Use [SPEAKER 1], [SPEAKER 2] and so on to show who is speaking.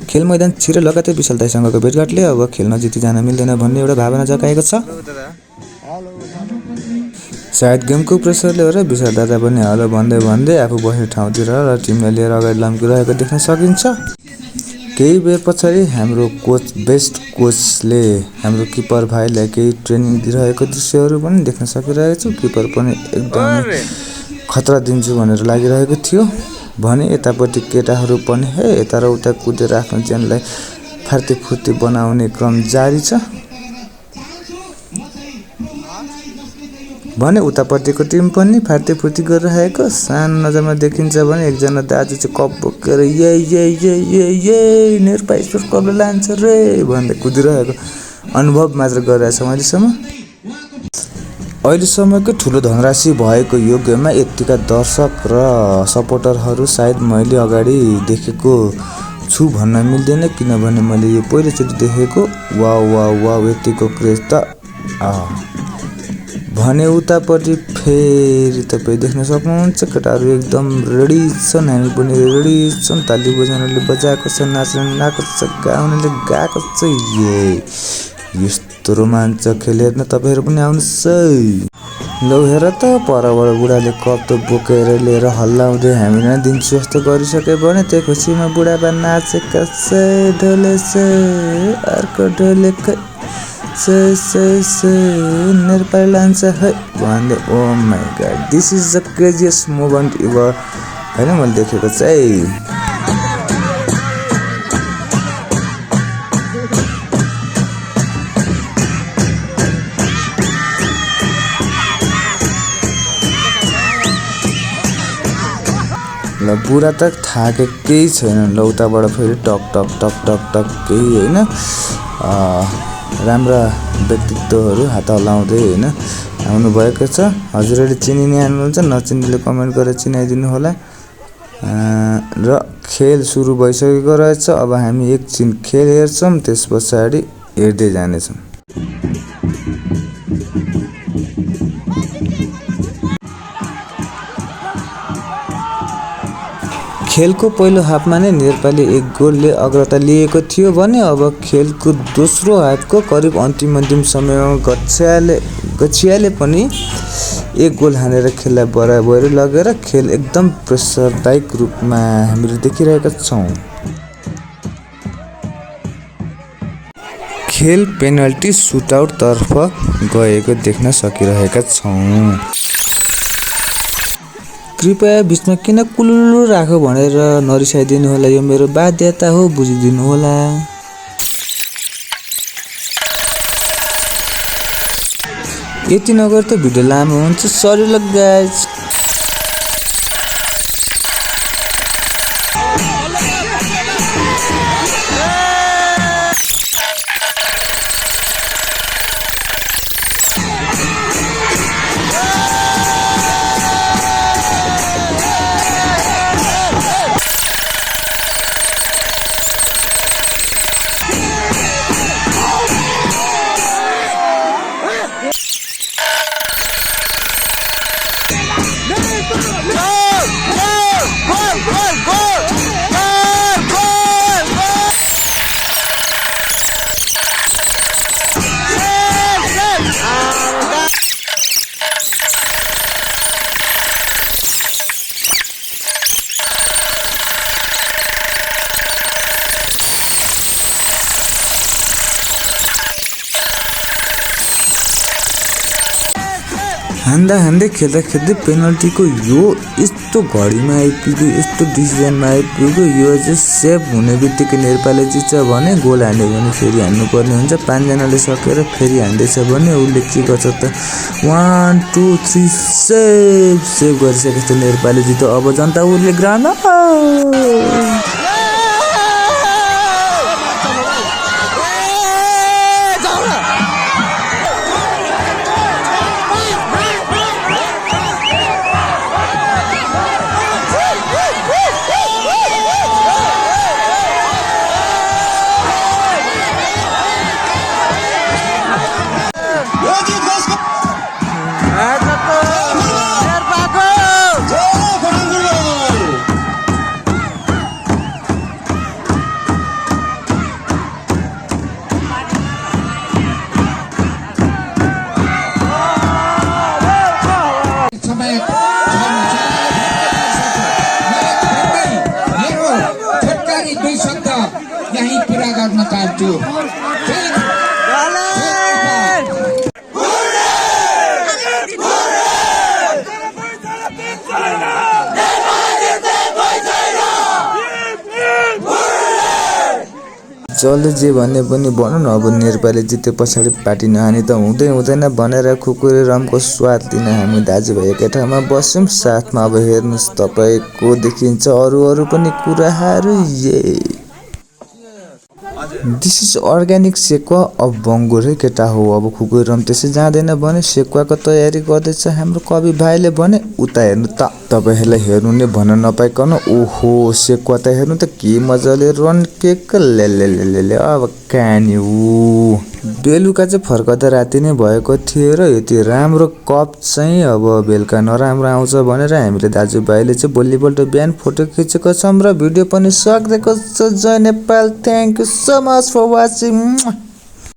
[SPEAKER 1] खेल मैदान छिरै लगातार विशाल दाइसँगको भेटघाटले अब खेल्न जिती जान मिल्दैन भन्ने एउटा भावना जगाएको छ। सायद गेमको प्रेसरले हो र विशाल दादा पनि हलो भन्दै भन्दै आफू बस्ने ठाउँतिर र टिमलाई लिएर अगाडि लम्किरहेको देख्न सकिन्छ। केही बेर पछाडि हाम्रो बेस्ट कोचले हाम्रो किपर भाइलाई केही ट्रेनिङ दिइरहेको दृश्यहरू पनि देख्न सकिरहेको छु। किपर पनि एकदमै खतरा दिन्छु भनेर लागिरहेको थियो भने यतापट्टि केटाहरू पनि यता र उता कुदेर आफ्नो ज्यानलाई फार्तेफुर्ती बनाउने क्रम जारी छ भने उतापट्टिको टिम पनि फार्तेफुर्ती गरिरहेको सानो नजरमा देखिन्छ भने एकजना दाजु चाहिँ कप बोकेर निर्पा स्पोर्ट्स क्लबले लान्छ रे भन्दै कुदिरहेको अनुभव मात्र गरिरहेछ अहिलेसम्म। अहिलेसम्मको ठुलो धनराशि भएको यो गेममा यतिका दर्शक र सपोर्टरहरू सायद मैले अगाडि देखेको छु भन्न मिल्दैन, किनभने मैले यो पहिलोचोटि देखेको। वाउ यतिको क्रेज त भने उतापट्टि फेरि तपाईँ देख्न सक्नुहुन्छ केटाहरू एकदम रेडी छन्, हामी पनि रेडी छौँ। ताली बजाउनेले बजाएको छ, नाच्नेले छ, गाउनेले गाएको छ। यस्तो रोमाञ्चक खेल हेर्न तपाईँहरू पनि आउनुहोस् है। लौ हेर त परबाट बुढाले कप त बोकेर लिएर हल्लाउँदै हामी नै दिन्छु जस्तो गरिसक्यो भने त्यो खुसीमा बुढाबा नाचेका छ ढोले छ अर्को ढोले नेपाल लान्छ है भन्दै। Oh my god this is the craziest moment ever हैन मैले देखेको चाहिँ। ल बुढा त थाकेकै छैन, लौताबाट फेरि टक टक टक टक टक केही होइन राम्रा व्यक्तित्वहरू हात हल्लाउँदै होइन आउनुभएको छ। हजुरहरूले चिनिने आउनुहुन्छ, नचिन्नेले कमेन्ट गरेर चिनाइदिनु होला। र खेल सुरु भइसकेको रहेछ। अब हामी एकछिन खेल हेर्छौँ, त्यस पछाडि हेर्दै जानेछौँ। खेलको पहिलो हाफमा नै नेपालले एक गोलले अग्रता लिएको थियो भने अब खेलको दोस्रो हाफको करिब अन्तिम समयमा गछियाले पनि एक गोल हानेर खेललाई बराबरी लगेर खेल एकदम प्रेसरदायक रूपमा हामीले देखिरहेका छौँ। खेल पेनल्टी सुटआउट तर्फ गएको देख्न सकिरहेका छौँ। कृपया बिचमा किन कुलुलु राखो भनेर नरिसाइदिनु होला, यो मेरो बाध्यता हो, बुझिदिनु होला। यति नगर त भिडियो लामो हुन्छ, सरी ल गाइज। हान्दै खेल्दै पेनल्टीको यो यस्तो घडीमा आइपुग्यो, यस्तो डिसिजनमा आइपुग्यो। यो चाहिँ सेभ हुने बित्तिकै नेपालले जित्छ भने गोल हान्यो भने फेरि हान्नुपर्ने हुन्छ। 5 जनाले सकेर फेरि हान्दैछ भने उसले के गर्छ त 1 2 3 सेभ गरिसकेपछि नेपालले जित्यो। अब जनता उसले ग्राउन्ड
[SPEAKER 2] दुई शब्द यही पूरा गर्न चाहन्छु।
[SPEAKER 1] जसले जे भने पनि भनौँ न, अब नेपाली जिते पछाडि पार्टी नहानी त हुँदैन भनेर खुकुरे रमको स्वाद लिन हामी दाजुभाइ एकै ठाउँमा बस्यौँ साथमा। अब हेर्नुहोस् तपाईँको देखिन्छ अरू पनि कुराहरू। This is organic sekuwa of bangur है केटा हो। अब खुकुरे रम त्यसै जाँदैन भने सेकुवाको तयारी गर्दैछ हाम्रो कवि भाइले भने। उता हेर्नु त, तपाईँहरूलाई हेर्नु नै भन्न नपाइकन ओहो सेकुवा त हेर्नु त के मजाले रन केक ले अब कहानी हो। बेलुका चाहिँ फर्कदा राति नै भएको थियो र यति राम्रो कप चाहिँ अब बेलुका नराम्रो आउँछ भनेर हामीले दाजुभाइले चाहिँ भोलिपल्ट बिहान फोटो खिचेको छौँ र भिडियो पनि सकिदिएको छ। जय Nepal, thank you so much for watching.